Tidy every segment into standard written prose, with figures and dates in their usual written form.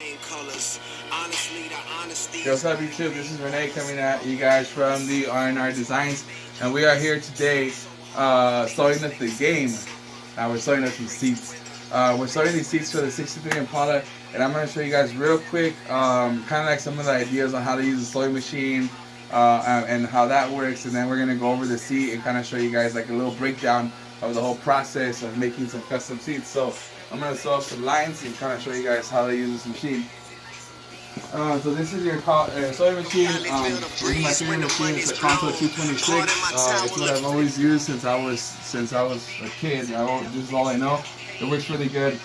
Yo, what's up YouTube? This is Renee coming at you guys from the R&R Designs, and we are here today starting up the game. We're starting up some seats. We're starting these seats for the 63 Impala, and I'm going to show you guys real quick kind of like some of the ideas on how to use the sewing machine and how that works, and then we're going to go over the seat and kind of show you guys like a little breakdown of the whole process of making some custom seats. So I'm going to sew up some lines and kind of show you guys how to use this machine. So this is your sewing machine. This is my favorite machine. It's a Contour 226. It's what I've always used since I was a kid. This is all I know. It works really good.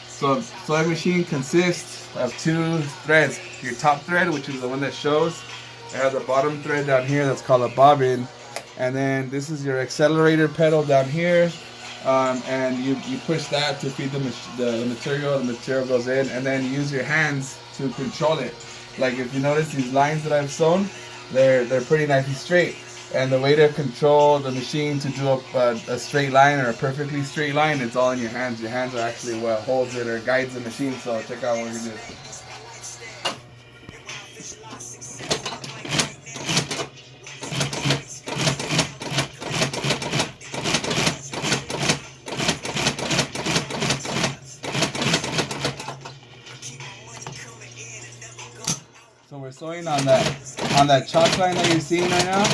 So sewing machine consists of two threads. Your top thread, which is the one that shows. It has a bottom thread down here that's called a bobbin, and then this is your accelerator pedal down here. And you push that to feed the material. The material goes in, and then you use your hands to control it. Like if you notice these lines that I've sewn, they're pretty nice and straight. And the way to control the machine to do a straight line or a perfectly straight line, it's all in your hands. Your hands are actually what holds it or guides the machine. So check out what we're gonna do. So we're sewing on that chalk line that you're seeing right now.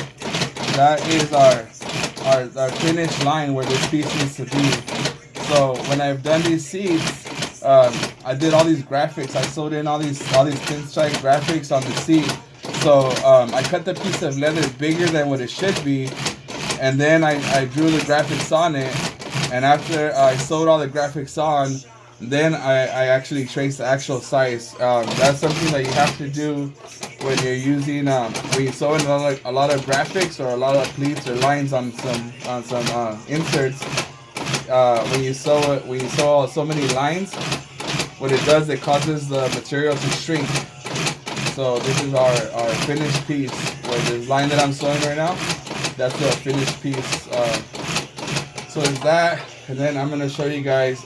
That is our finished line where this piece needs to be. So when I've done these seats, I did all these graphics. I sewed in all these pinstripe graphics on the seat. So I cut the piece of leather bigger than what it should be, and then I drew the graphics on it. And after I sewed all the graphics on, then I actually trace the actual size. That's something that you have to do when you're using when you sew in a lot of graphics or a lot of pleats or lines on some inserts. When you sew so many lines, what it does, it causes the material to shrink. So this is our finished piece. Where this line that I'm sewing right now, that's the finished piece. So is that, and then I'm gonna show you guys.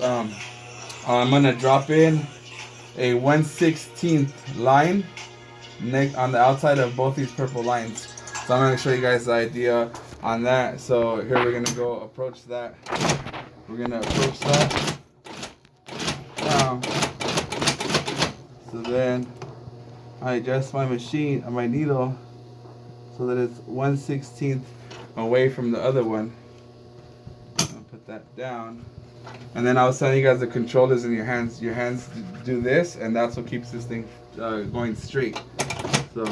I'm gonna drop in a 1/16 line on the outside of both these purple lines. So I'm gonna show you guys the idea on that. So here we're gonna go approach that. We're gonna approach that now. So then I adjust my machine, my needle, so that it's 1/16 away from the other one. I'll put that down. And then I was telling you guys the controllers in your hands. Your hands do this, and that's what keeps this thing going straight. So.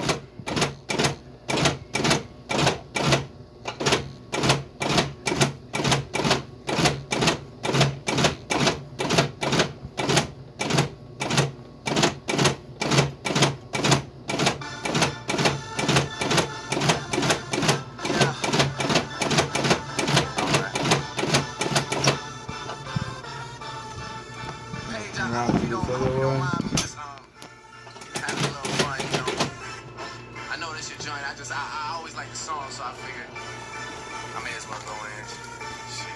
Around to this other one. I know this your joint. I always like the song, so I figured I may as well go in. Shit.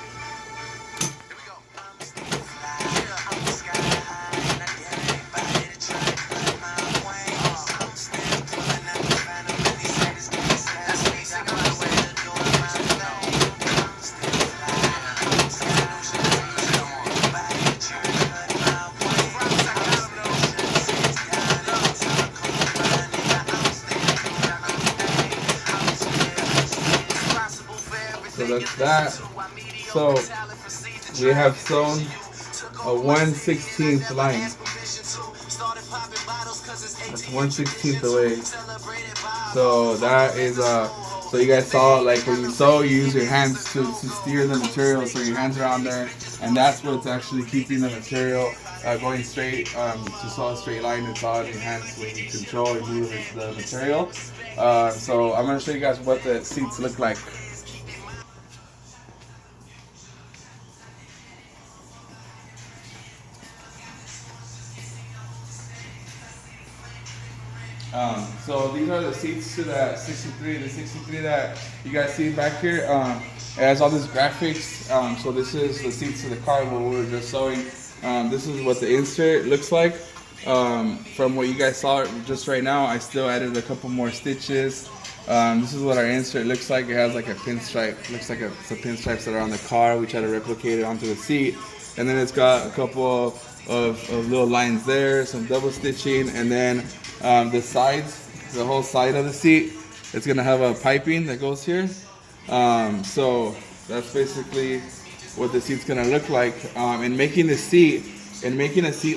Here we go. So that's that. So we have sewn a 1/16 line. That's 1/16 away. So that is so you guys saw, like when you sew, you use your hands to steer the material, so your hands are on there, and that's what's actually keeping the material going straight. To sew a straight line, it's all in your hands when you control and move the material. So I'm gonna show you guys what the seats look like. So these are the seats to that 63. The 63 that you guys see back here, it has all this graphics. So this is the seats to the car where we were just sewing. This is what the insert looks like. From what you guys saw just right now, I still added a couple more stitches. This is what our insert looks like. It has like a pinstripe. Looks like some pinstripes that are on the car. We try to replicate it onto the seat. And then it's got a couple of little lines there, some double stitching, and then the sides, the whole side of the seat, it's gonna have a piping that goes here. So that's basically what the seat's gonna look like. In making a seat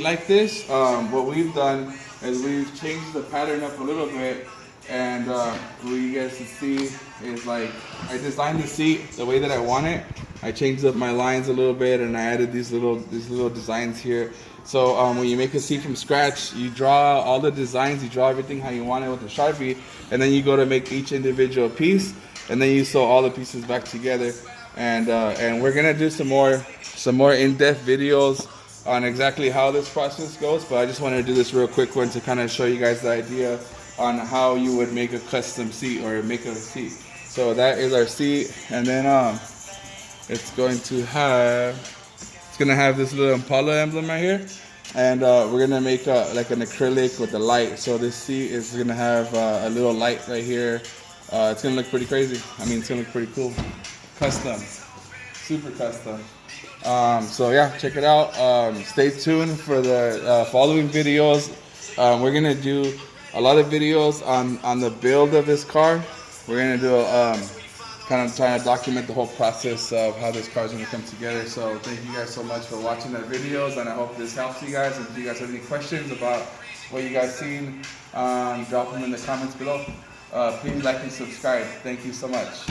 like this, what we've done is we've changed the pattern up a little bit, and what you guys can see is like I designed the seat the way that I want it. I changed up my lines a little bit, and I added these little designs here. So when you make a seat from scratch, you draw all the designs, you draw everything how you want it with a Sharpie, and then you go to make each individual piece, and then you sew all the pieces back together. And we're gonna do some more in-depth videos on exactly how this process goes, but I just wanted to do this real quick one to kind of show you guys the idea on how you would make a custom seat or make a seat. So that is our seat, and then it's gonna have this little impala emblem right here, and we're gonna make like an acrylic with the light. So this seat is gonna have a little light right here. It's gonna look pretty crazy. I mean, it's gonna look pretty cool. Custom, super custom. So yeah, check it out. Stay tuned for the following videos. We're gonna do a lot of videos on the build of this car. We're gonna do kind of trying to document the whole process of how this car is gonna come together. So thank you guys so much for watching the videos, and I hope this helps you guys. If you guys have any questions about what you guys seen, drop them in the comments below. Please like and subscribe. Thank you so much.